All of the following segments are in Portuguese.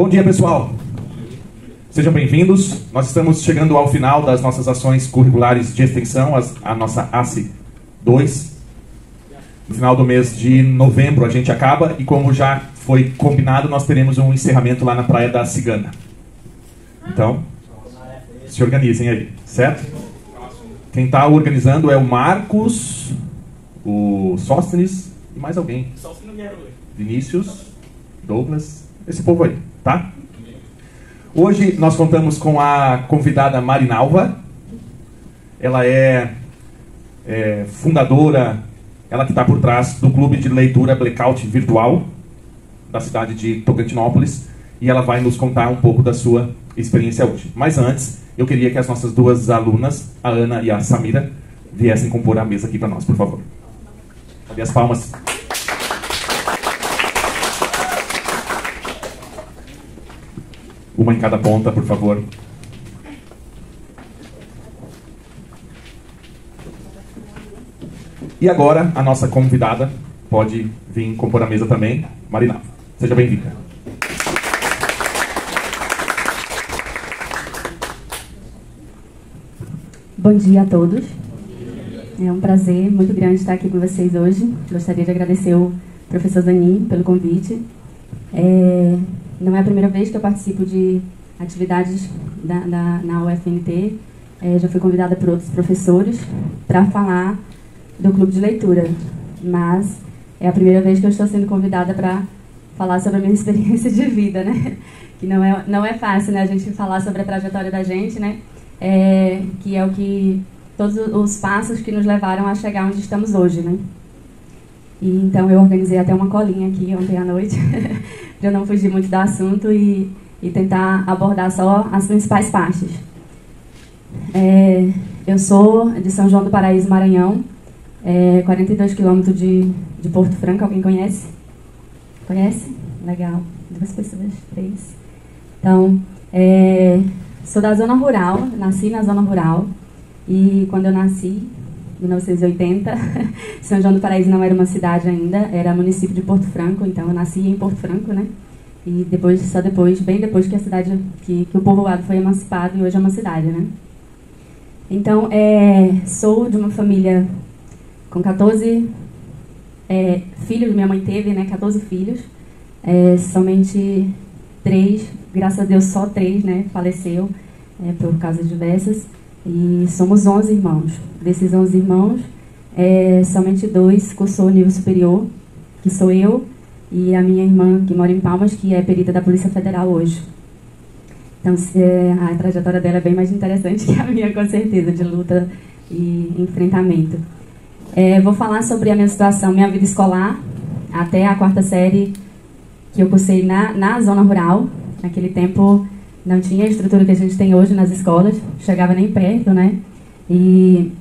Bom dia, pessoal. Sejam bem-vindos. Nós estamos chegando ao final das nossas ações curriculares de extensão, a nossa ACE 2. No final do mês de novembro a gente acaba e, como já foi combinado, nós teremos um encerramento lá na Praia da Cigana. Então, se organizem aí, certo? Quem está organizando é o Marcos, o Sóstenes e mais alguém. Vinícius, Douglas, esse povo aí, tá? Hoje nós contamos com a convidada Marinalva. Ela é fundadora, ela que está por trás do clube de leitura Blackout Virtual da cidade de Tocantinópolis, e ela vai nos contar um pouco da sua experiência hoje. Mas antes, eu queria que as nossas duas alunas, a Ana e a Samira, viessem compor a mesa aqui para nós, por favor. Cadê as palmas? Uma em cada ponta, por favor. E agora, a nossa convidada pode vir compor a mesa também, Marinalva. Seja bem-vinda. Bom dia a todos. É um prazer muito grande estar aqui com vocês hoje. Gostaria de agradecer o professor Zanin pelo convite. Não é a primeira vez que eu participo de atividades na UFNT. Já fui convidada por outros professores para falar do clube de leitura, mas é a primeira vez que eu estou sendo convidada para falar sobre a minha experiência de vida, né? Que não é fácil, né, a gente falar sobre a trajetória da gente, né? Que é o que todos os passos que nos levaram a chegar onde estamos hoje, né? E então eu organizei até uma colinha aqui ontem à noite para eu não fugir muito do assunto e tentar abordar só as principais partes. Eu sou de São João do Paraíso, Maranhão, 42 quilômetros de Porto Franco. Alguém conhece? Conhece? Legal. 2 pessoas, 3. Então, sou da zona rural, nasci na zona rural, e quando eu nasci, em 1980, São João do Paraíso não era uma cidade ainda, era município de Porto Franco, então eu nasci em Porto Franco, né? E bem depois que a cidade, que o povoado foi emancipado e hoje é uma cidade, né? Então, sou de uma família com 14 filhos, minha mãe teve, né, 14 filhos, somente 3, graças a Deus só 3, né, faleceu por causas diversas, e somos 11 irmãos. Desses 11 irmãos, somente 2 cursou o nível superior, que sou eu e a minha irmã, que mora em Palmas, que é perita da Polícia Federal hoje. Então, a trajetória dela é bem mais interessante que a minha, com certeza, de luta e enfrentamento. Vou falar sobre a minha situação, minha vida escolar, até a 4ª série que eu cursei na zona rural. Naquele tempo não tinha a estrutura que a gente tem hoje nas escolas, chegava nem perto, né? E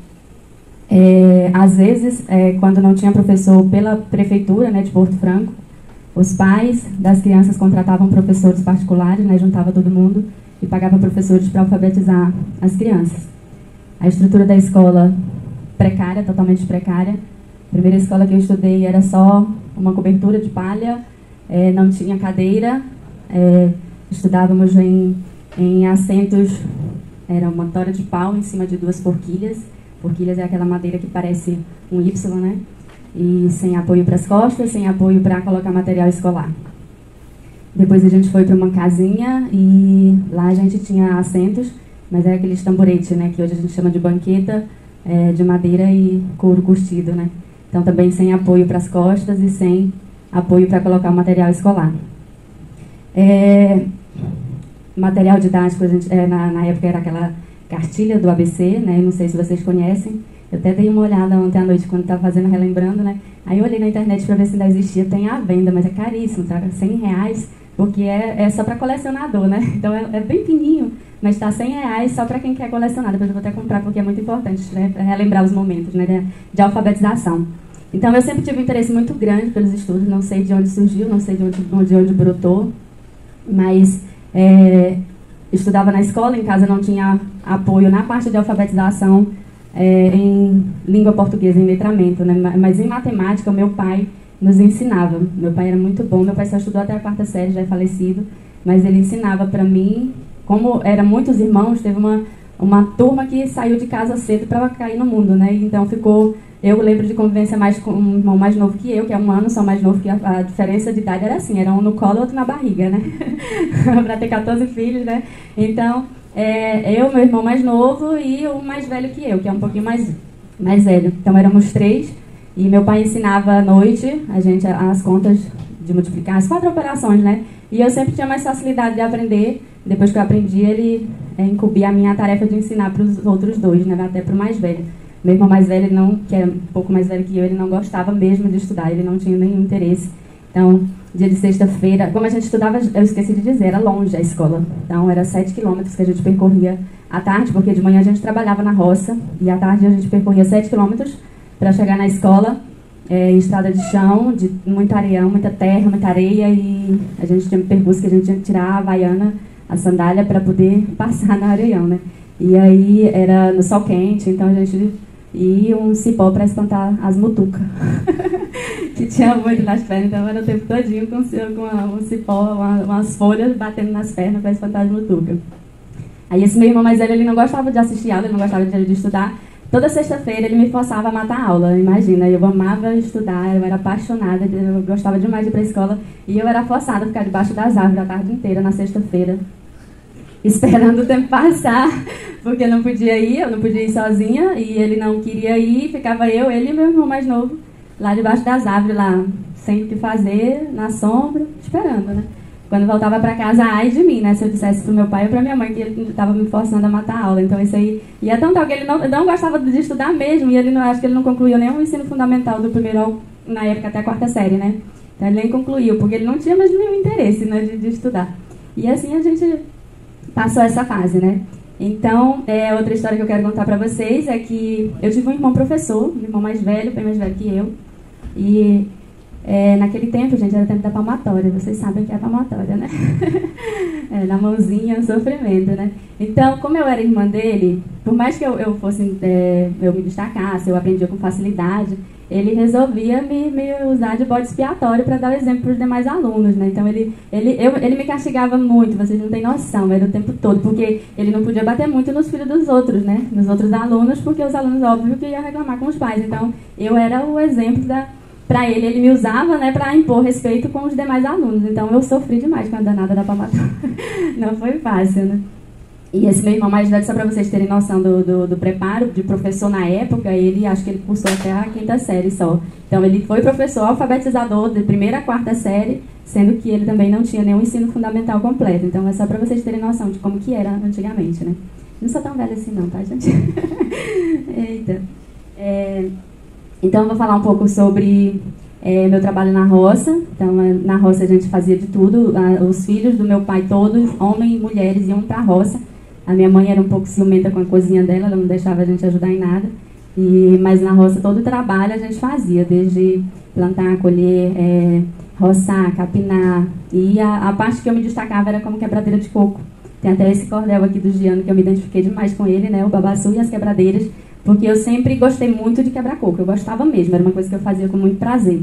às vezes, quando não tinha professor pela prefeitura, né, de Porto Franco, os pais das crianças contratavam professores particulares, né, juntava todo mundo e pagava professores para alfabetizar as crianças. A estrutura da escola precária, totalmente precária. A primeira escola que eu estudei era só uma cobertura de palha, não tinha cadeira, estudávamos em assentos, era uma tora de pau em cima de 2 forquilhas. Forquilhas é aquela madeira que parece um Y, né? E sem apoio para as costas, sem apoio para colocar material escolar. Depois a gente foi para uma casinha e lá a gente tinha assentos, mas era aqueles tamboretes, né, que hoje a gente chama de banqueta, de madeira e couro curtido, né? Então também sem apoio para as costas e sem apoio para colocar o material escolar. Material didático, na época era aquela cartilha do ABC, né? Não sei se vocês conhecem. Eu até dei uma olhada ontem à noite quando estava fazendo, relembrando, né? Aí eu olhei na internet para ver se ainda existia. Tem à venda, mas é caríssimo, tá? R$100, porque é só para colecionador, né? Então é bem fininho, mas está R$100 só para quem quer colecionar. Depois eu vou até comprar, porque é muito importante, né? Para relembrar os momentos, né, de alfabetização. Então eu sempre tive um interesse muito grande pelos estudos. Não sei de onde surgiu, não sei de onde brotou, mas estudava na escola, em casa não tinha apoio na parte de alfabetização, em língua portuguesa, em letramento, né? Mas em matemática, o meu pai nos ensinava. Meu pai era muito bom, meu pai só estudou até a 4ª série, já é falecido, mas ele ensinava para mim. Como eram muitos irmãos, teve uma turma que saiu de casa cedo para cair no mundo, né? Então ficou... Eu lembro de convivência mais com um irmão mais novo que eu, que é 1 ano só mais novo, que a diferença de idade era assim, era um no colo e outro na barriga, né? Para ter 14 filhos, né? Então, eu, meu irmão mais novo e o mais velho que eu, que é um pouquinho mais velho. Então éramos 3, e meu pai ensinava à noite a gente as contas de multiplicar, as 4 operações, né? E eu sempre tinha mais facilidade de aprender. Depois que eu aprendi, ele incumbia a minha tarefa de ensinar para os outros 2, né? Até para o mais velho. Meu irmão mais velho, que era um pouco mais velho que eu, ele não gostava mesmo de estudar, ele não tinha nenhum interesse. Então, dia de sexta-feira, como a gente estudava, eu esqueci de dizer, era longe a escola. Então, era 7 quilômetros que a gente percorria à tarde, porque de manhã a gente trabalhava na roça, e à tarde a gente percorria 7 quilômetros para chegar na escola, em estrada de chão, de muito areião, muita terra, muita areia, e a gente tinha um percurso que a gente tinha que tirar a havaiana, a sandália, para poder passar no areião, né? E aí era no sol quente, então a gente... E um cipó para espantar as mutucas, que tinha muito nas pernas, então era o tempo todinho com um cipó, umas folhas batendo nas pernas para espantar as mutucas. Aí esse meu irmão mais velho, ele não gostava de assistir aula, ele não gostava de estudar. Toda sexta-feira ele me forçava a matar a aula, imagina, eu amava estudar, eu era apaixonada, eu gostava demais de ir para a escola, e eu era forçada a ficar debaixo das árvores a tarde inteira, na sexta-feira, esperando o tempo passar, porque eu não podia ir sozinha, e ele não queria ir, ficava eu, ele e meu irmão mais novo, lá debaixo das árvores, lá, sem o que fazer, na sombra, esperando, né? Quando voltava para casa, ai de mim, né? Se eu dissesse pro meu pai ou pra minha mãe que ele estava me forçando a matar a aula. Então isso aí ia tão tal que ele não gostava de estudar mesmo, e ele acho que ele não concluiu nenhum ensino fundamental do primeiro, na época até a 4ª série, né? Então ele nem concluiu, porque ele não tinha mais nenhum interesse, né, de estudar. E assim a gente passou essa fase, né? Então, outra história que eu quero contar pra vocês é que eu tive um irmão professor, um irmão mais velho, bem mais velho que eu, e naquele tempo, gente, era o tempo da palmatória, vocês sabem que é a palmatória, né? Na mãozinha, sofrimento, né? Então, como eu era irmã dele, por mais que eu fosse, eu me destacasse, eu aprendia com facilidade, ele resolvia me usar de bode expiatório para dar o exemplo para os demais alunos, né? Então ele me castigava muito, vocês não têm noção, era o tempo todo, porque ele não podia bater muito nos filhos dos outros, né? Nos outros alunos, porque os alunos, óbvio, que iam reclamar com os pais. Então eu era o exemplo para ele me usava, né, para impor respeito com os demais alunos. Então eu sofri demais com a danada da palmatória. Não foi fácil, né? E esse meu irmão mais velho, só para vocês terem noção do preparo de professor na época, acho que ele cursou até a 5ª série só. Então ele foi professor alfabetizador de 1ª a 4ª série, sendo que ele também não tinha nenhum ensino fundamental completo. Então é só para vocês terem noção de como que era antigamente, né? Não sou tão velha assim não, tá, gente? Eita. Então eu vou falar um pouco sobre meu trabalho na roça. Então na roça a gente fazia de tudo. Os filhos do meu pai todos, homens e mulheres, iam para a roça. A minha mãe era um pouco ciumenta com a cozinha dela, ela não deixava a gente ajudar em nada. Mas na roça todo o trabalho a gente fazia, desde plantar, colher, roçar, capinar. E a parte que eu me destacava era como quebradeira de coco. Tem até esse cordel aqui do Giano que eu me identifiquei demais com ele, né? O babaçu e as quebradeiras, porque eu sempre gostei muito de quebrar coco. Eu gostava mesmo, era uma coisa que eu fazia com muito prazer.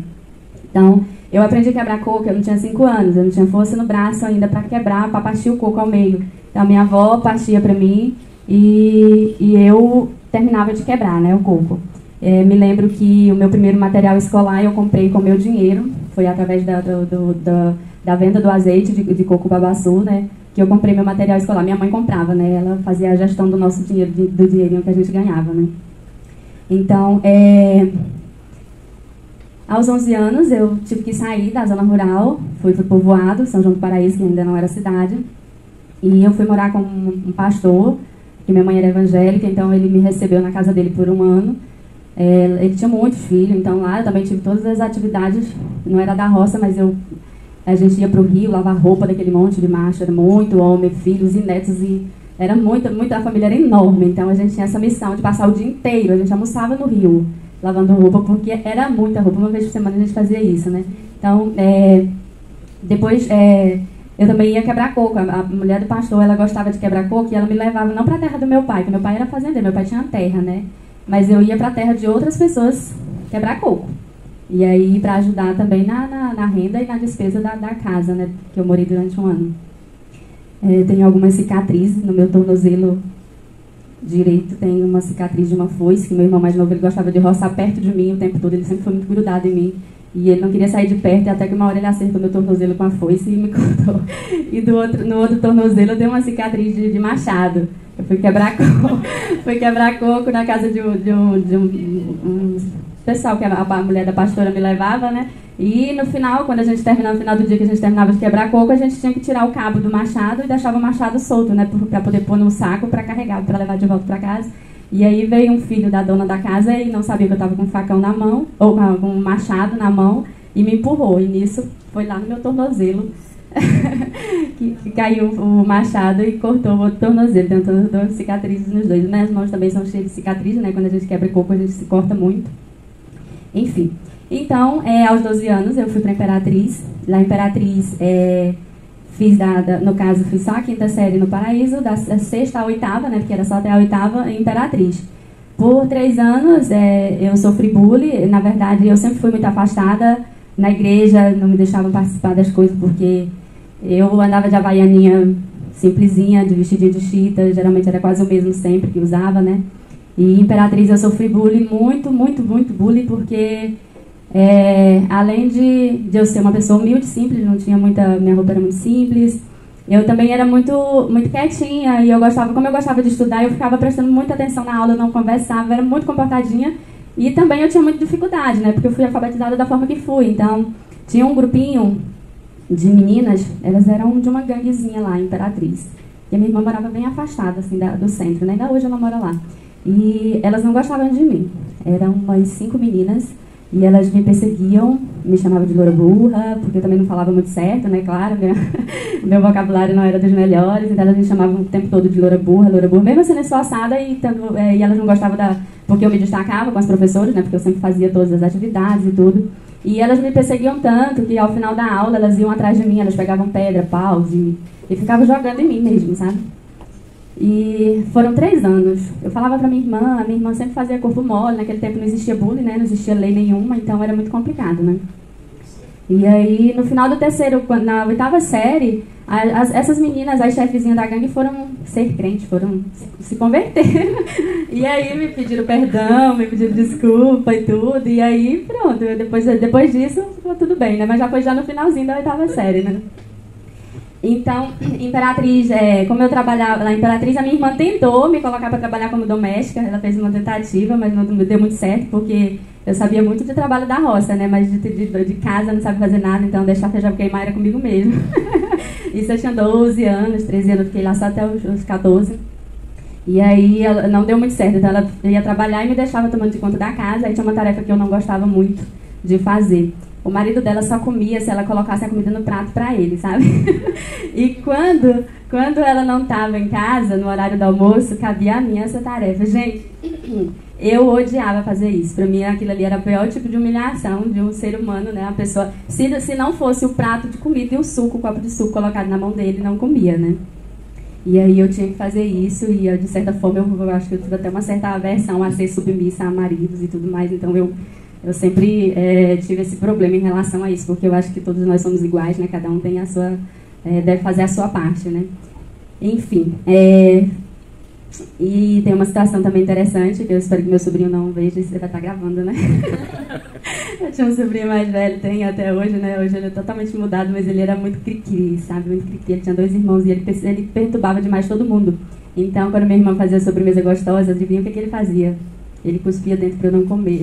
Então, eu aprendi a quebrar coco, eu não tinha 5 anos, eu não tinha força no braço ainda para quebrar, para partir o coco ao meio. Então, a minha avó partia para mim e eu terminava de quebrar, né, o coco. Me lembro que o meu primeiro material escolar eu comprei com o meu dinheiro, foi através da venda do azeite de coco babaçu, né, que eu comprei meu material escolar. Minha mãe comprava, né, ela fazia a gestão do nosso dinheiro, do dinheirinho que a gente ganhava, né. Então, aos 11 anos eu tive que sair da zona rural, fui para o povoado, São João do Paraíso, que ainda não era cidade, e eu fui morar com um pastor, que minha mãe era evangélica, então ele me recebeu na casa dele por 1 ano. Ele tinha muitos filhos, então lá eu também tive todas as atividades, não era da roça, mas a gente ia para o rio, lavar roupa daquele monte de macho, era muito homem, filhos e netos, e era a família era enorme, então a gente tinha essa missão de passar o dia inteiro, a gente almoçava no rio, lavando roupa, porque era muita roupa, 1 vez por semana a gente fazia isso, né? Então, depois eu também ia quebrar coco. A mulher do pastor, ela gostava de quebrar coco e ela me levava não para a terra do meu pai, que meu pai era fazendeiro, meu pai tinha terra, né? Mas eu ia para a terra de outras pessoas quebrar coco. E aí, para ajudar também na renda e na despesa da casa, né? Que eu morei durante 1 ano. Tenho algumas cicatrizes no meu tornozelo direito, tem uma cicatriz de uma foice, que meu irmão mais novo ele gostava de roçar perto de mim o tempo todo, ele sempre foi muito grudado em mim. E ele não queria sair de perto, até que uma hora ele acertou meu tornozelo com a foice e me cortou. E no outro tornozelo eu tenho uma cicatriz de machado. Eu fui quebrar coco na casa de um pessoal que a mulher da pastora me levava, né? E no final, quando a gente terminava, no final do dia que a gente terminava de quebrar coco, a gente tinha que tirar o cabo do machado e deixava o machado solto, né? Para poder pôr no saco para carregar, para levar de volta para casa. E aí veio um filho da dona da casa e não sabia que eu estava com um facão na mão, ou com um machado na mão, e me empurrou. E nisso foi lá no meu tornozelo que caiu o machado e cortou o outro tornozelo. Tem duas cicatrizes nos dois. Minhas mãos também são cheias de cicatrizes, né? Quando a gente quebra coco, a gente se corta muito. Enfim. Então, aos 12 anos, eu fui para a Imperatriz. Lá, Imperatriz, no caso, fiz só a 5ª série no Paraíso, da 6ª à 8ª, né, porque era só até a 8ª, em Imperatriz. Por 3 anos, eu sofri bullying. Na verdade, eu sempre fui muito afastada. Na igreja, não me deixavam participar das coisas, porque eu andava de havaianinha simplesinha, de vestidinho de chita, geralmente era quase o mesmo sempre que usava, né. E em Imperatriz eu sofri bullying, muito, muito, muito bullying, porque... além de eu ser uma pessoa humilde, simples, não tinha minha roupa era muito simples, eu também era muito, muito quietinha, e como eu gostava de estudar, eu ficava prestando muita atenção na aula, eu não conversava, era muito comportadinha, e também eu tinha muita dificuldade, né, porque eu fui alfabetizada da forma que fui. Então tinha um grupinho de meninas, elas eram de uma ganguezinha lá em Imperatriz, e a minha irmã morava bem afastada assim, do centro, né? Ainda hoje ela mora lá, e elas não gostavam de mim, eram umas 5 meninas. E elas me perseguiam, me chamavam de loura burra, porque eu também não falava muito certo, né, claro, meu vocabulário não era dos melhores, então elas me chamavam o tempo todo de loura burra, mesmo sendo esforçada, e elas não gostavam porque eu me destacava com as professoras, né, porque eu sempre fazia todas as atividades e tudo, e elas me perseguiam tanto que ao final da aula elas iam atrás de mim, elas pegavam pedra, paus e ficavam jogando em mim mesmo, sabe? E foram 3 anos. Eu falava pra minha irmã sempre fazia corpo mole, naquele tempo não existia bullying, né? Não existia lei nenhuma, então era muito complicado, né? E aí, no final do terceiro, na 8ª série, essas meninas, as chefezinhas da gangue, foram ser crentes, foram se converter. E aí me pediram perdão, me pediram desculpa e tudo, e aí pronto, depois disso ficou tudo bem, né? Mas já foi no finalzinho da 8ª série, né? Então, Imperatriz, como eu trabalhava na Imperatriz, a minha irmã tentou me colocar para trabalhar como doméstica. Ela fez uma tentativa, mas não deu muito certo, porque eu sabia muito de trabalho da roça, né? Mas de casa não sabe fazer nada, então deixar feijão queimar era comigo mesmo. Isso eu tinha 12 anos, 13 anos, fiquei lá só até os 14. E aí não deu muito certo, então ela ia trabalhar e me deixava tomando de conta da casa. Aí tinha uma tarefa que eu não gostava muito de fazer. O marido dela só comia se ela colocasse a comida no prato para ele, sabe? E quando ela não estava em casa, no horário do almoço, cabia a mim essa tarefa. Gente, eu odiava fazer isso. Para mim, aquilo ali era o pior tipo de humilhação de um ser humano, né? A pessoa, se não fosse o prato de comida e o copo de suco colocado na mão dele, não comia, né? E aí eu tinha que fazer isso e, de certa forma, eu acho que eu tive até uma certa aversão a ser submissa a maridos e tudo mais. Então, eu sempre tive esse problema em relação a isso, porque eu acho que todos nós somos iguais, né? Cada um tem a sua... deve fazer a sua parte, né? Enfim, e tem uma situação também interessante, que eu espero que meu sobrinho não veja, você vai estar gravando, né? Eu tinha um sobrinho mais velho, tem até hoje, né? Hoje ele é totalmente mudado, mas ele era muito cri-cri, sabe? Muito cri-cri. Ele tinha 2 irmãos e ele perturbava demais todo mundo. Então, quando minha irmã fazia sobremesa gostosa, adivinha o que ele fazia? Ele cuspia dentro para eu não comer.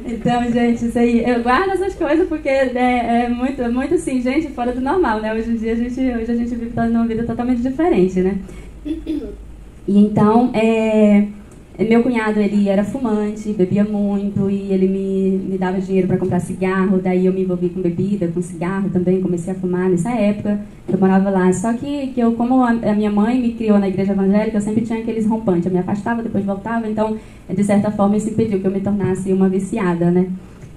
Então, gente, isso aí, eu guardo essas coisas porque é muito assim, gente, fora do normal, né? Hoje em dia, hoje a gente vive uma vida totalmente diferente, né? E então, meu cunhado, ele era fumante, bebia muito e ele me dava dinheiro para comprar cigarro, daí eu me envolvi com bebida, com cigarro também, comecei a fumar nessa época, eu morava lá. Só que como a minha mãe me criou na igreja evangélica, eu sempre tinha aqueles rompantes, eu me afastava, depois voltava, então, de certa forma, isso impediu que eu me tornasse uma viciada, né?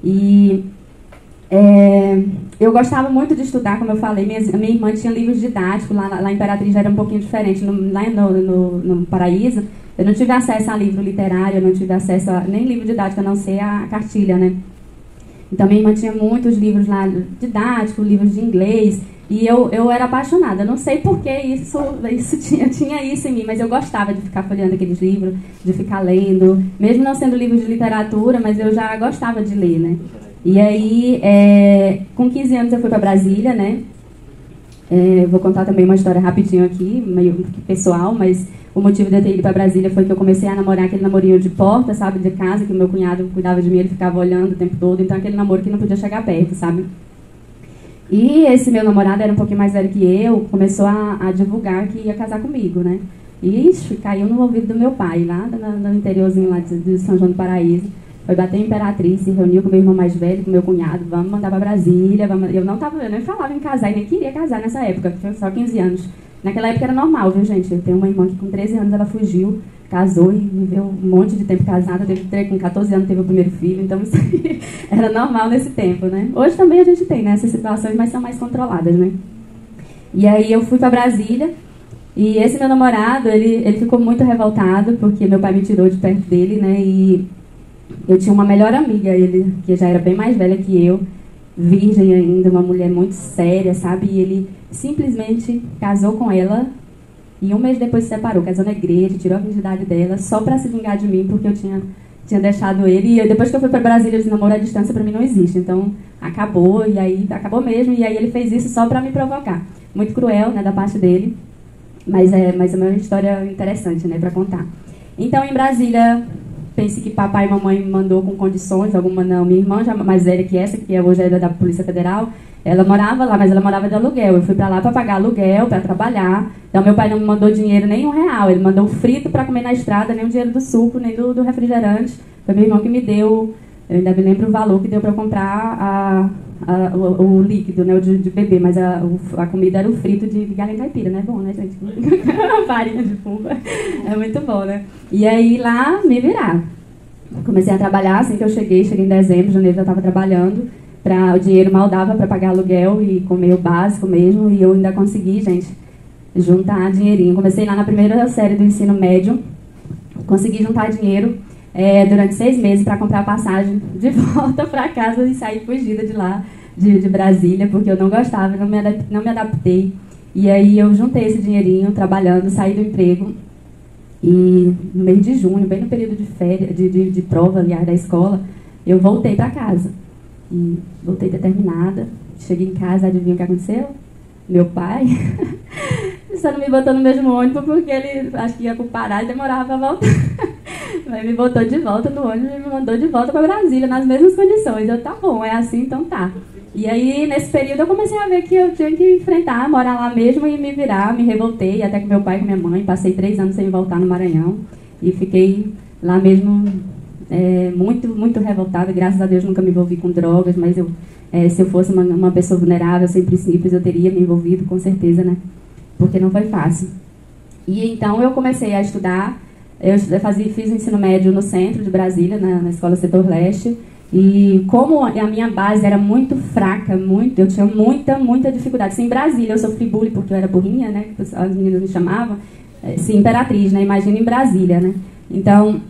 E eu gostava muito de estudar, como eu falei, minha irmã tinha livros didáticos, lá em Imperatriz já era um pouquinho diferente, lá no Paraíso, eu não tive acesso a livro literário, eu não tive acesso a nem livro didático, a não ser a cartilha, né? Então, minha irmã tinha muitos livros lá didáticos, livros de inglês, E eu era apaixonada. Não sei por que isso tinha isso em mim, mas eu gostava de ficar folheando aqueles livros, de ficar lendo. Mesmo não sendo livros de literatura, mas eu já gostava de ler, né? E aí, com 15 anos eu fui para Brasília, né? Vou contar também uma história rapidinho aqui, meio pessoal, mas o motivo de eu ter ido para Brasília foi que eu comecei a namorar aquele namorinho de porta, sabe, de casa, que o meu cunhado cuidava de mim, ele ficava olhando o tempo todo, então aquele namoro que não podia chegar perto, sabe? E esse meu namorado era um pouquinho mais velho que eu, começou a divulgar que ia casar comigo, né? E caiu no ouvido do meu pai, lá no interiorzinho lá de São João do Paraíso. Foi bater em Imperatriz, se reuniu com meu irmão mais velho, com meu cunhado, vamos mandar pra Brasília. Eu nem falava em casar e nem queria casar nessa época, tinha só 15 anos. Naquela época era normal, viu, gente? Eu tenho uma irmã que com 13 anos ela fugiu, casou e viveu um monte de tempo casada, com 14 anos teve o primeiro filho, então isso era normal nesse tempo, né? Hoje também a gente tem, né, essas situações, mas são mais controladas, né? E aí eu fui pra Brasília, e esse meu namorado, ele ficou muito revoltado, porque meu pai me tirou de perto dele, né, e eu tinha uma melhor amiga, ele, que já era bem mais velha que eu, virgem ainda, uma mulher muito séria, sabe? E ele simplesmente casou com ela e um mês depois se separou, casou na igreja, tirou a virgindade dela só pra se vingar de mim, porque eu tinha deixado ele. E depois que eu fui pra Brasília, eu disse, namoro à distância pra mim não existe. Então, acabou, e aí acabou mesmo. E aí ele fez isso só pra me provocar. Muito cruel, né, da parte dele, mas é uma história interessante, né, pra contar. Então, em Brasília, pense que papai e mamãe me mandou com condições, alguma não. Minha irmã, já mais velha que essa, que hoje é da Polícia Federal, ela morava lá, mas ela morava de aluguel. Eu fui pra lá pra pagar aluguel, pra trabalhar. Então, meu pai não me mandou dinheiro, nem R$1. Ele mandou frito pra comer na estrada, nem o dinheiro do suco, nem do refrigerante. Foi meu irmão que me deu, eu ainda me lembro o valor que deu pra comprar o líquido, né, o de beber, mas a comida era o frito de galinha caipira, né? Bom, né, gente? Farinha de fuba. É muito bom, né? E aí, lá, me virar. Comecei a trabalhar, assim que eu cheguei em dezembro, janeiro já estava trabalhando. O dinheiro mal dava para pagar aluguel e comer o básico mesmo, e eu ainda consegui, gente, juntar dinheirinho. Comecei lá na primeira série do ensino médio, consegui juntar dinheiro durante 6 meses para comprar passagem de volta para casa e sair fugida de lá, de Brasília, porque eu não gostava, não me adaptei. E aí eu juntei esse dinheirinho trabalhando, saí do emprego. E no mês de junho, bem no período de férias, de prova, aliás, da escola, eu voltei para casa. E voltei determinada. Cheguei em casa, adivinha o que aconteceu? Meu pai só não me botou no mesmo ônibus porque ele acho que ia pro Pará e demorava para voltar. Mas me botou de volta no ônibus e me mandou de volta para Brasília, nas mesmas condições. Eu, tá bom, é assim, então tá. E aí, nesse período, eu comecei a ver que eu tinha que enfrentar, morar lá mesmo e me virar, me revoltei, até com meu pai e com minha mãe. Passei 3 anos sem voltar no Maranhão e fiquei lá mesmo muito, muito revoltada. Graças a Deus nunca me envolvi com drogas, mas se eu fosse uma pessoa vulnerável, sem princípios, eu teria me envolvido, com certeza, né? Porque não foi fácil. E então eu comecei a estudar. Eu fiz o ensino médio no centro de Brasília, na Escola Setor Leste. E como a minha base era muito fraca, eu tinha muita dificuldade. Se em Brasília eu sofri bullying porque eu era burrinha, né? As meninas me chamavam. Se Imperatriz, né? Imagina em Brasília, né? Então,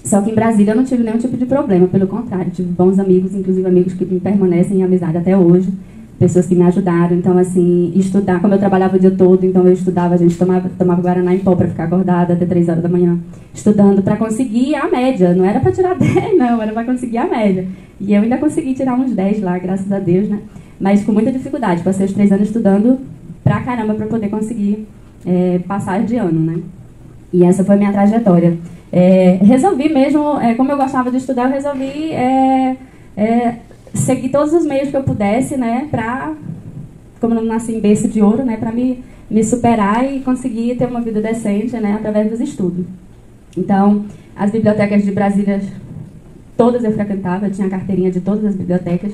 só que em Brasília eu não tive nenhum tipo de problema. Pelo contrário, tive bons amigos, inclusive amigos que me permanecem em amizade até hoje. Pessoas que me ajudaram. Então, assim, estudar, como eu trabalhava o dia todo, então eu estudava, a gente tomava Guaraná em pó para ficar acordada até 3 horas da manhã, estudando para conseguir a média. Não era para tirar 10, não, era para conseguir a média. E eu ainda consegui tirar uns 10 lá, graças a Deus, né? Mas com muita dificuldade. Passei os 3 anos estudando pra caramba para poder conseguir passar de ano, né? E essa foi a minha trajetória. Resolvi mesmo, como eu gostava de estudar, eu resolvi seguir todos os meios que eu pudesse, né, como eu não nasci em berço de ouro, né, para me superar e conseguir ter uma vida decente, né, através dos estudos. Então, as bibliotecas de Brasília, todas eu frequentava, eu tinha a carteirinha de todas as bibliotecas.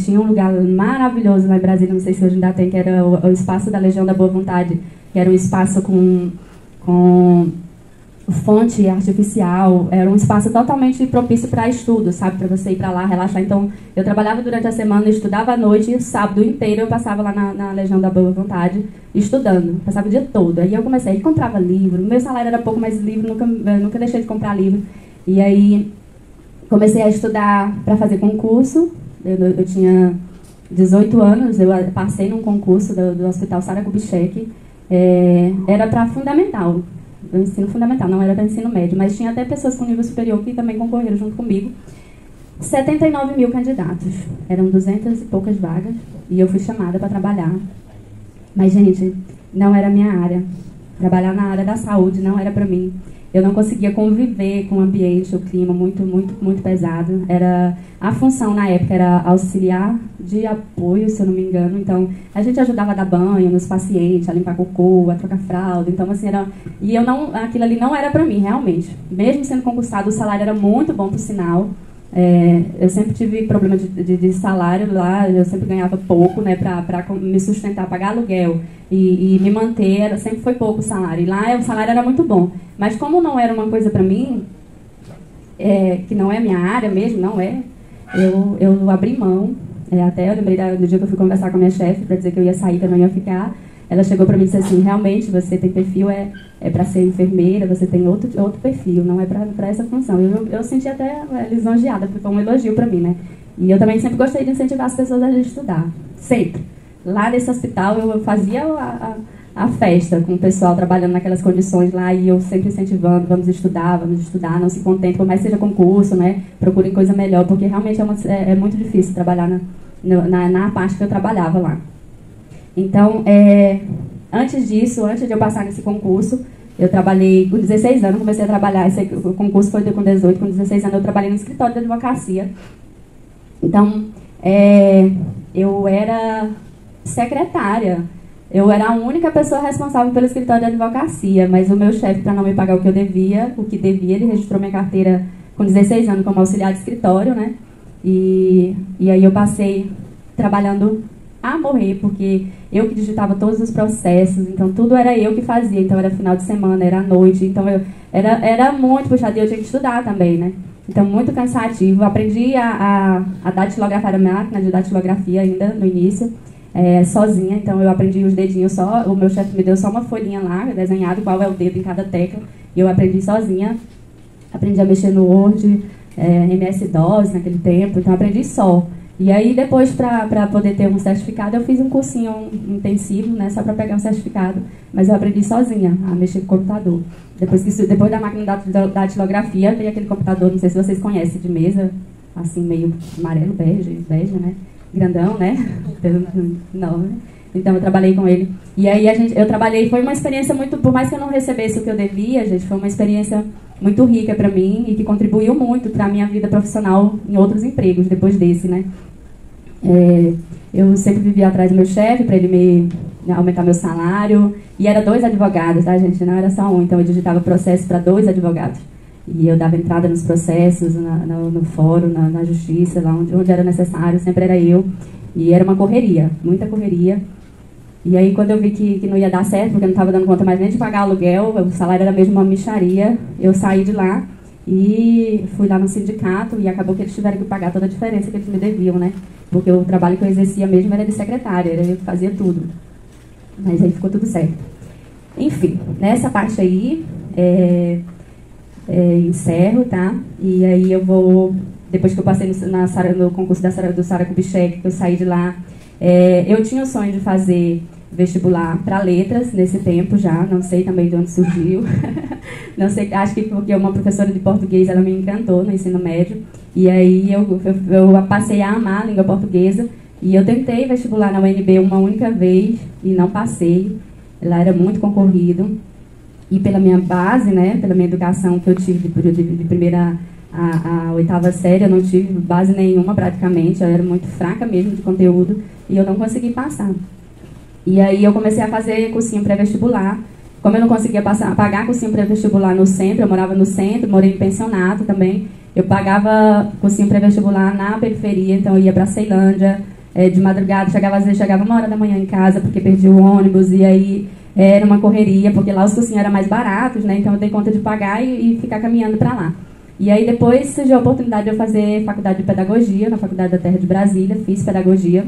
Tinha um lugar maravilhoso lá em Brasília, não sei se hoje ainda tem, que era o espaço da Legião da Boa Vontade, que era um espaço com fonte artificial, era um espaço totalmente propício para estudo, sabe, para você ir para lá, relaxar. Então, eu trabalhava durante a semana, estudava à noite, e o sábado inteiro eu passava lá na Legião da Boa Vontade, estudando, passava o dia todo. Aí eu comecei, comprava livro, meu salário era pouco, mas livro, nunca deixei de comprar livro. E aí, comecei a estudar para fazer concurso, eu tinha 18 anos, eu passei num concurso do Hospital Sara Kubitschek. Era para fundamental, ensino fundamental, não era para ensino médio, mas tinha até pessoas com nível superior que também concorreram junto comigo. 79 mil candidatos, eram 200 e poucas vagas, e eu fui chamada para trabalhar. Mas, gente, não era a minha área. Trabalhar na área da saúde não era para mim. Eu não conseguia conviver com o ambiente, o clima muito pesado. A função na época era auxiliar de apoio, se eu não me engano. Então, a gente ajudava a dar banho nos pacientes, a limpar cocô, a trocar fralda. Então, assim, e aquilo ali não era para mim, realmente. Mesmo sendo concursado, o salário era muito bom, por sinal. Eu sempre tive problema de salário lá, eu sempre ganhava pouco, né, para me sustentar, pagar aluguel e me manter, sempre foi pouco o salário. E lá o salário era muito bom. Mas como não era uma coisa para mim, que não é minha área mesmo, não é, eu abri mão. Até eu lembrei do dia que eu fui conversar com a minha chefe para dizer que eu ia sair, que eu não ia ficar. Ela chegou para mim e disse assim, realmente, você tem perfil, para ser enfermeira, você tem outro perfil, não é para essa função. Eu senti até lisonjeada, porque foi um elogio para mim, né? E eu também sempre gostei de incentivar as pessoas a estudar, sempre. Lá nesse hospital eu fazia a festa com o pessoal trabalhando naquelas condições lá, e eu sempre incentivando, vamos estudar, não se contente, por mais seja concurso, né? Procurem coisa melhor, porque realmente é muito difícil trabalhar na parte que eu trabalhava lá. Então, antes disso, antes de eu passar nesse concurso, eu trabalhei com 16 anos, comecei a trabalhar, o concurso foi com 18, com 16 anos eu trabalhei no escritório de advocacia. Então, eu era secretária, eu era a única pessoa responsável pelo escritório de advocacia, mas o meu chefe, para não me pagar o que devia, ele registrou minha carteira com 16 anos como auxiliar de escritório, né? E aí eu passei trabalhando a morrer, porque eu que digitava todos os processos, então tudo era eu que fazia, então era final de semana, era à noite, então era muito puxado, e eu tinha que estudar também, né? Então, muito cansativo. Aprendi a datilografar, a máquina de datilografia ainda no início, sozinha, então eu aprendi os dedinhos só, o meu chefe me deu só uma folhinha lá, desenhado qual é o dedo em cada tecla, e eu aprendi sozinha, aprendi a mexer no Word, MS-DOS naquele tempo, então aprendi só. E aí, depois, para poder ter um certificado, eu fiz um cursinho intensivo, né, só para pegar um certificado. Mas eu aprendi sozinha a mexer com o computador. Depois da máquina da datilografia, veio aquele computador, não sei se vocês conhecem, de mesa, assim, meio amarelo, bege, né? Grandão, né? Não, né? Então, eu trabalhei com ele. E aí, eu trabalhei, foi uma experiência muito, por mais que eu não recebesse o que eu devia, gente, foi uma experiência muito rica para mim e que contribuiu muito para a minha vida profissional em outros empregos, depois desse, né? Eu sempre vivia atrás do meu chefe para ele me aumentar meu salário, e era 2 advogados, tá, gente? Não era só um, então eu digitava processo para 2 advogados. E eu dava entrada nos processos, no fórum, na justiça, lá onde era necessário, sempre era eu. E era uma correria, muita correria. E aí, quando eu vi que não ia dar certo, porque eu não estava dando conta mais nem de pagar aluguel, o salário era mesmo uma mixaria, eu saí de lá e fui lá no sindicato, e acabou que eles tiveram que pagar toda a diferença que eles me deviam, né? Porque o trabalho que eu exercia mesmo era de secretária, era eu que fazia tudo. Mas aí ficou tudo certo. Enfim, nessa parte aí, encerro, tá? E aí eu vou, depois que eu passei no concurso do Sara Kubitschek, que eu saí de lá, eu tinha o sonho de fazer vestibular para letras nesse tempo já, não sei também de onde surgiu. Não sei, acho que porque uma professora de português, ela me encantou no ensino médio, e aí eu passei a amar a língua portuguesa, e eu tentei vestibular na UNB uma única vez e não passei. Lá era muito concorrido, e pela minha base, né, pela minha educação que eu tive de primeira a 8ª série, eu não tive base nenhuma praticamente, eu era muito fraca mesmo de conteúdo, e eu não consegui passar. E aí eu comecei a fazer cursinho pré-vestibular. Como eu não conseguia pagar cursinho pré-vestibular no centro, eu morava no centro, morei em pensionato também, eu pagava cursinho pré-vestibular na periferia, então eu ia para Ceilândia, de madrugada, às vezes chegava 1h da manhã em casa, porque perdi o ônibus, e aí era uma correria, porque lá os cursinhos eram mais baratos, né, então eu dei conta de pagar e ficar caminhando para lá. E aí depois surgiu a oportunidade de eu fazer faculdade de pedagogia, na Faculdade da Terra de Brasília, fiz pedagogia,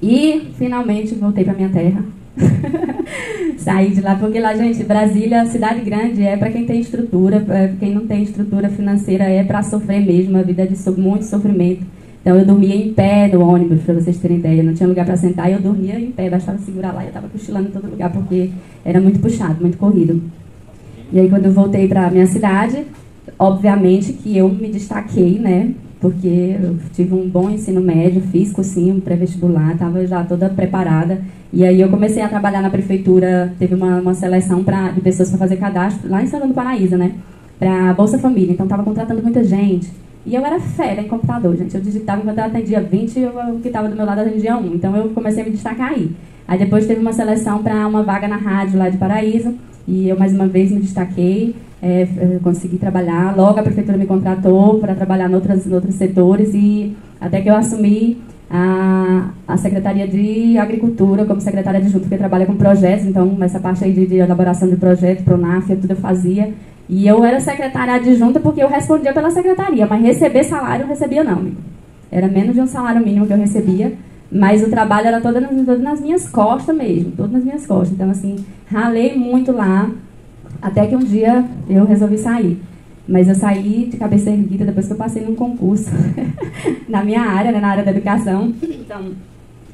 e finalmente voltei para minha terra. Saí de lá, porque lá, gente, Brasília, cidade grande, é para quem tem estrutura, quem não tem estrutura financeira é para sofrer mesmo, a vida é de muito sofrimento. Então eu dormia em pé no ônibus, para vocês terem ideia. Não tinha lugar para sentar e eu dormia em pé, bastava segurar lá e eu estava cochilando em todo lugar, porque era muito puxado, muito corrido. E aí quando eu voltei para a minha cidade, obviamente que eu me destaquei, né? Porque eu tive um bom ensino médio, fiz cursinho pré-vestibular, estava já toda preparada. E aí eu comecei a trabalhar na prefeitura, teve uma seleção de pessoas para fazer cadastro, lá em São João do Paraíso, né? Para Bolsa Família, então estava contratando muita gente. E eu era fera em computador, gente. Eu digitava enquanto eu atendia 20 e o que estava do meu lado atendia 1. Então eu comecei a me destacar aí. Aí depois teve uma seleção para uma vaga na rádio lá de Paraíso. E eu mais uma vez me destaquei, eu consegui trabalhar. Logo a prefeitura me contratou para trabalhar em outros setores. E até que eu assumi a Secretaria de Agricultura como secretária adjunta, porque trabalha com projetos. Então essa parte aí de elaboração de projetos, Pronaf, tudo eu fazia. E eu era secretária adjunta porque eu respondia pela secretaria, mas receber salário eu não recebia não, amigo. Era menos de um salário mínimo que eu recebia, mas o trabalho era todo nas minhas costas mesmo, todo nas minhas costas. Então, assim, ralei muito lá, até que um dia eu resolvi sair. Mas eu saí de cabeça erguida depois que eu passei num concurso na minha área, né, na área da educação. Então,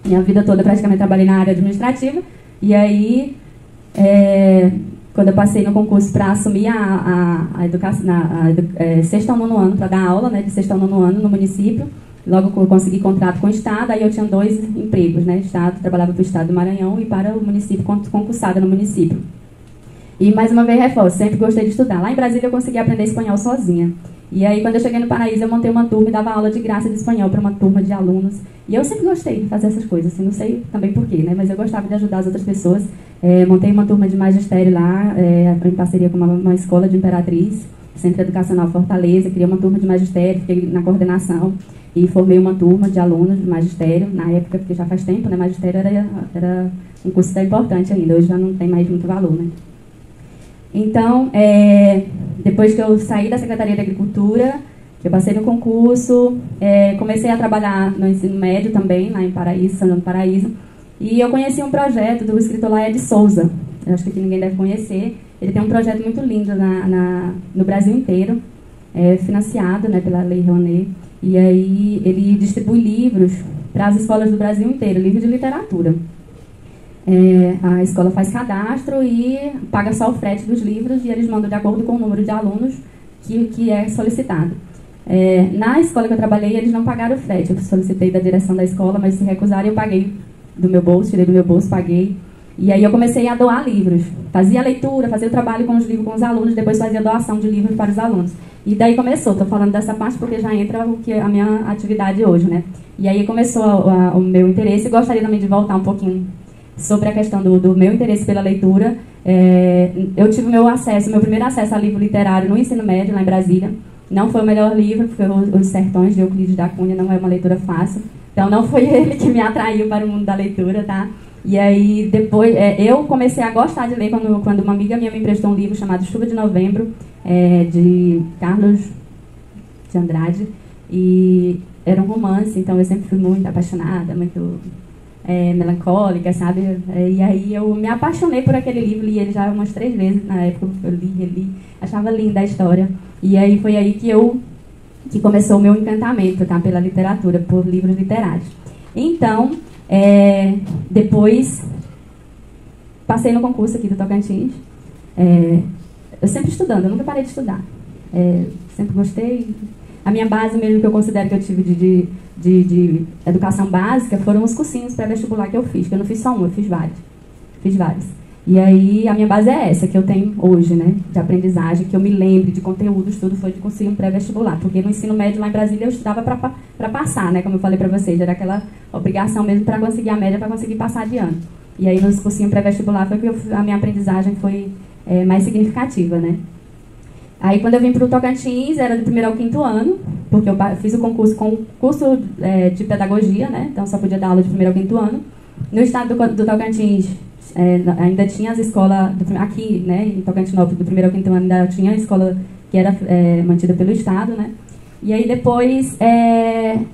minha vida toda praticamente trabalhei na área administrativa. E aí, quando eu passei no concurso para assumir a educação, sexto ao nono ano, para dar aula, né, de sexto ao nono ano no município, logo eu consegui contrato com o Estado, aí eu tinha 2 empregos, né, Estado, trabalhava para o Estado do Maranhão e para o município, concursada no município. E mais uma vez reforço, sempre gostei de estudar. Lá em Brasília eu consegui aprender espanhol sozinha. E aí quando eu cheguei no Paraíso eu montei uma turma e dava aula de graça de espanhol para uma turma de alunos. E eu sempre gostei de fazer essas coisas, assim, não sei também porquê, né, mas eu gostava de ajudar as outras pessoas. Montei uma turma de magistério lá, em parceria com uma escola de Imperatriz, Centro Educacional Fortaleza. Criei uma turma de magistério, fiquei na coordenação e formei uma turma de alunos de magistério, na época, porque já faz tempo, né, magistério era um curso tão importante ainda, hoje já não tem mais muito valor, né. Então, depois que eu saí da Secretaria de Agricultura, que eu passei no concurso, comecei a trabalhar no ensino médio também, lá em Paraíso, São João do Paraíso. E eu conheci um projeto do escritor Laia de Souza, eu acho que aqui ninguém deve conhecer. Ele tem um projeto muito lindo no Brasil inteiro, financiado, né, pela Lei Rouanet. E aí ele distribui livros para as escolas do Brasil inteiro, livros de literatura. A escola faz cadastro e paga só o frete dos livros e eles mandam de acordo com o número de alunos que é solicitado. Na escola que eu trabalhei, eles não pagaram o frete. Eu solicitei da direção da escola, mas se recusaram, eu paguei do meu bolso, tirei do meu bolso, paguei. E aí eu comecei a doar livros. Fazia leitura, fazia o trabalho com os livros com os alunos, depois fazia doação de livros para os alunos. E daí começou, estou falando dessa parte porque já entra a minha atividade hoje, né? E aí começou o meu interesse, e gostaria também de voltar um pouquinho sobre a questão do meu interesse pela leitura. Eu tive meu primeiro acesso a livro literário no ensino médio, lá em Brasília. Não foi o melhor livro, porque Os Sertões, de Euclides da Cunha, não é uma leitura fácil. Então, não foi ele que me atraiu para o mundo da leitura, tá? E aí, depois, eu comecei a gostar de ler quando uma amiga minha me emprestou um livro chamado Chuva de Novembro, de Carlos de Andrade. E era um romance, então eu sempre fui muito apaixonada, muito melancólica, sabe? E aí eu me apaixonei por aquele livro, li ele já umas 3 vezes na época, eu li, achava linda a história. E aí foi aí que começou o meu encantamento, tá, pela literatura, por livros literários. Então, depois passei no concurso aqui do Tocantins, eu sempre estudando, eu nunca parei de estudar, sempre gostei. A minha base mesmo, que eu considero que eu tive de educação básica, foram os cursinhos pré-vestibular que eu fiz, que eu não fiz só um, eu fiz vários. E aí a minha base é essa que eu tenho hoje, né, de aprendizagem, que eu me lembre de conteúdos, tudo foi de cursinho pré-vestibular, porque no ensino médio lá em Brasília eu estudava para passar, né, como eu falei para vocês, era aquela obrigação mesmo para conseguir a média, para conseguir passar de ano. E aí nos cursinhos pré-vestibular foi que a minha aprendizagem foi mais significativa, né. Aí quando eu vim para o Tocantins, era do 1º ao 5º ano, porque eu fiz o concurso com curso de pedagogia, né, então só podia dar aula de 1º ao 5º ano. No estado do Tocantins, ainda tinha as escolas, aqui, né, em Tocantinópolis, do 1º ao 5º ano, ainda tinha a escola que era mantida pelo Estado, né. E aí depois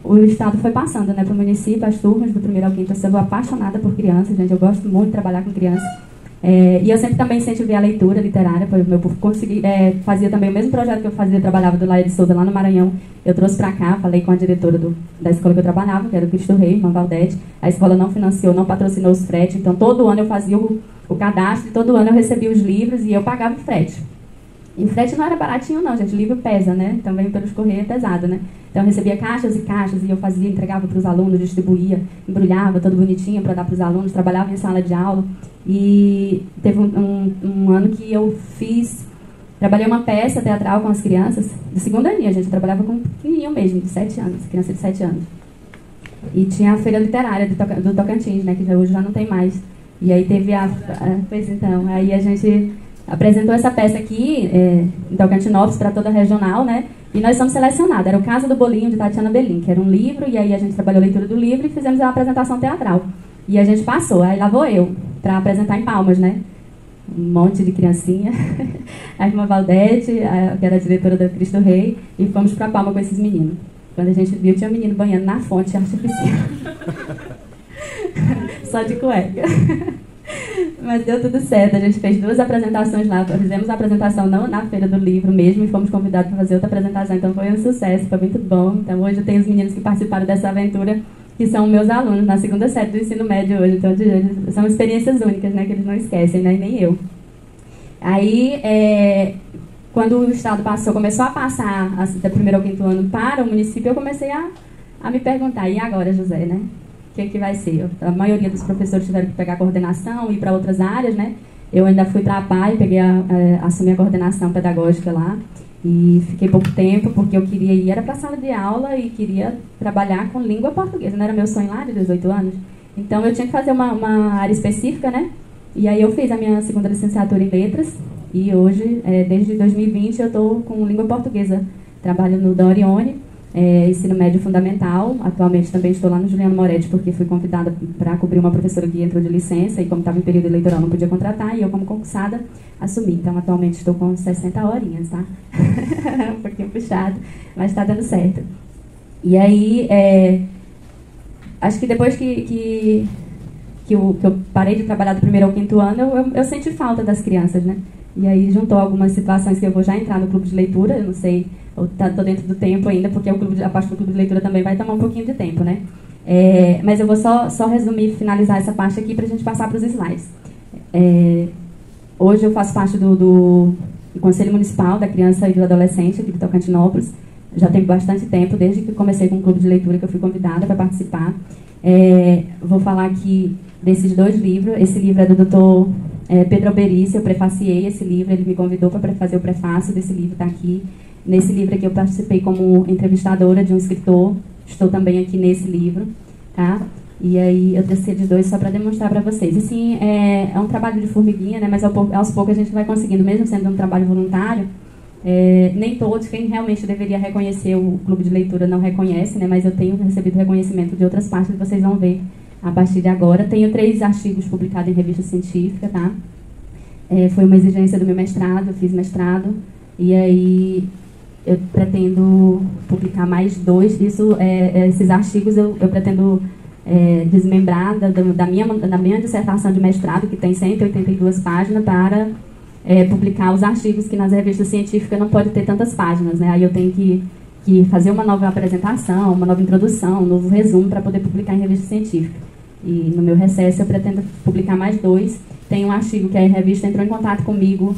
o Estado foi passando, né, para o município, as turmas do 1º ao 5º. Eu sou apaixonada por crianças, gente, eu gosto muito de trabalhar com crianças. E eu sempre também incentivei a leitura literária, fazia também o mesmo projeto que eu fazia, trabalhava do Laia de Souza lá no Maranhão, eu trouxe para cá, falei com a diretora da escola que eu trabalhava, que era o Cristo Rei, irmã Valdete. A escola não financiou, não patrocinou os fretes, então todo ano eu fazia o cadastro, e todo ano eu recebia os livros e eu pagava o frete. E frete não era baratinho não, gente, o livro pesa, né? Também pelos correios é pesado, né? Então eu recebia caixas e caixas e eu fazia, entregava para os alunos, distribuía, embrulhava tudo bonitinho para dar para os alunos, trabalhava em sala de aula. E teve um ano que eu trabalhei uma peça teatral com as crianças, de segunda aninha, gente, eu trabalhava com um pequenininho mesmo, de 7 anos, criança de 7 anos. E tinha a feira literária do Tocantins, né, que hoje já não tem mais. E aí teve pois então, aí a gente apresentou essa peça aqui em Tocantinópolis para toda a regional, né? E nós somos selecionados. Era o Casa do Bolinho, de Tatiana Belin, que era um livro, e aí a gente trabalhou a leitura do livro e fizemos uma apresentação teatral. E a gente passou, aí lá vou eu, para apresentar em Palmas, né? Um monte de criancinha, a irmã Valdete, que era a diretora do Cristo Rei, e fomos para Palma com esses meninos. Quando a gente viu, tinha um menino banhando na fonte artificial. Só de cueca. Mas deu tudo certo, a gente fez 2 apresentações lá, fizemos a apresentação não na Feira do Livro mesmo e fomos convidados para fazer outra apresentação, então foi um sucesso, foi muito bom. Então hoje eu tenho os meninos que participaram dessa aventura, que são meus alunos na 2ª série do ensino médio hoje, então são experiências únicas, né, que eles não esquecem, né, nem eu. Aí, quando o Estado começou a passar do 1º ao 5º ano para o município, eu comecei a me perguntar, e agora, José, né? O que vai ser? A maioria dos professores tiveram que pegar a coordenação e ir para outras áreas, né? Eu ainda fui para a APAE, assumi a coordenação pedagógica lá e fiquei pouco tempo porque eu queria ir para a sala de aula e queria trabalhar com língua portuguesa. Não era meu sonho lá de 18 anos? Então eu tinha que fazer uma área específica, né? E aí eu fiz a minha 2ª licenciatura em letras e hoje, desde 2020, eu estou com língua portuguesa. Trabalho no Da Orione, ensino médio fundamental. Atualmente também estou lá no Juliano Moretti, porque fui convidada para cobrir uma professora que entrou de licença e como estava em período eleitoral não podia contratar, e eu como concursada assumi. Então atualmente estou com 60 horinhas, tá? Um pouquinho puxado, mas está dando certo. E aí, acho que depois que eu parei de trabalhar do 1º ao 5º ano, eu senti falta das crianças, né? E aí juntou algumas situações que eu vou já entrar no clube de leitura, eu não sei, eu estou dentro do tempo ainda, porque a parte do clube de leitura também vai tomar um pouquinho de tempo, né? Mas eu vou só resumir, finalizar essa parte aqui para a gente passar para os slides. Hoje eu faço parte do Conselho Municipal da Criança e do Adolescente aqui de Tocantinópolis. Já tem bastante tempo, desde que comecei com o clube de leitura, que eu fui convidada para participar. Vou falar aqui desses 2 livros. Esse livro é do Dr. Pedro Alberici, eu prefaciei esse livro, ele me convidou para fazer o prefácio desse livro, está aqui. Nesse livro aqui eu participei como entrevistadora de um escritor, estou também aqui nesse livro, tá? E aí eu testei de 2 só para demonstrar para vocês. Assim, é um trabalho de formiguinha, né? Mas aos poucos a gente vai conseguindo, mesmo sendo um trabalho voluntário. Nem todos, quem realmente deveria reconhecer o clube de leitura não reconhece, né? Mas eu tenho recebido reconhecimento de outras partes que vocês vão ver a partir de agora. Tenho 3 artigos publicados em revista científica, tá? Foi uma exigência do meu mestrado, eu fiz mestrado, e aí eu pretendo publicar mais 2. Esses artigos eu pretendo desmembrar da minha dissertação de mestrado, que tem 182 páginas, para publicar os artigos que nas revistas científicas não pode ter tantas páginas, né? Aí eu tenho que fazer uma nova apresentação, uma nova introdução, um novo resumo para poder publicar em revista científica. E no meu recesso eu pretendo publicar mais 2. Tem um artigo que a revista entrou em contato comigo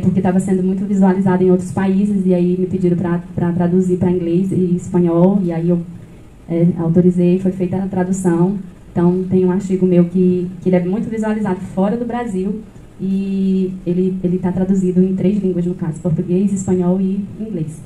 porque estava sendo muito visualizado em outros países, e aí me pediram para traduzir para inglês e espanhol, e aí eu autorizei, foi feita a tradução. Então tem um artigo meu que ele é muito visualizado fora do Brasil, e ele está traduzido em 3 línguas, no caso, português, espanhol e inglês.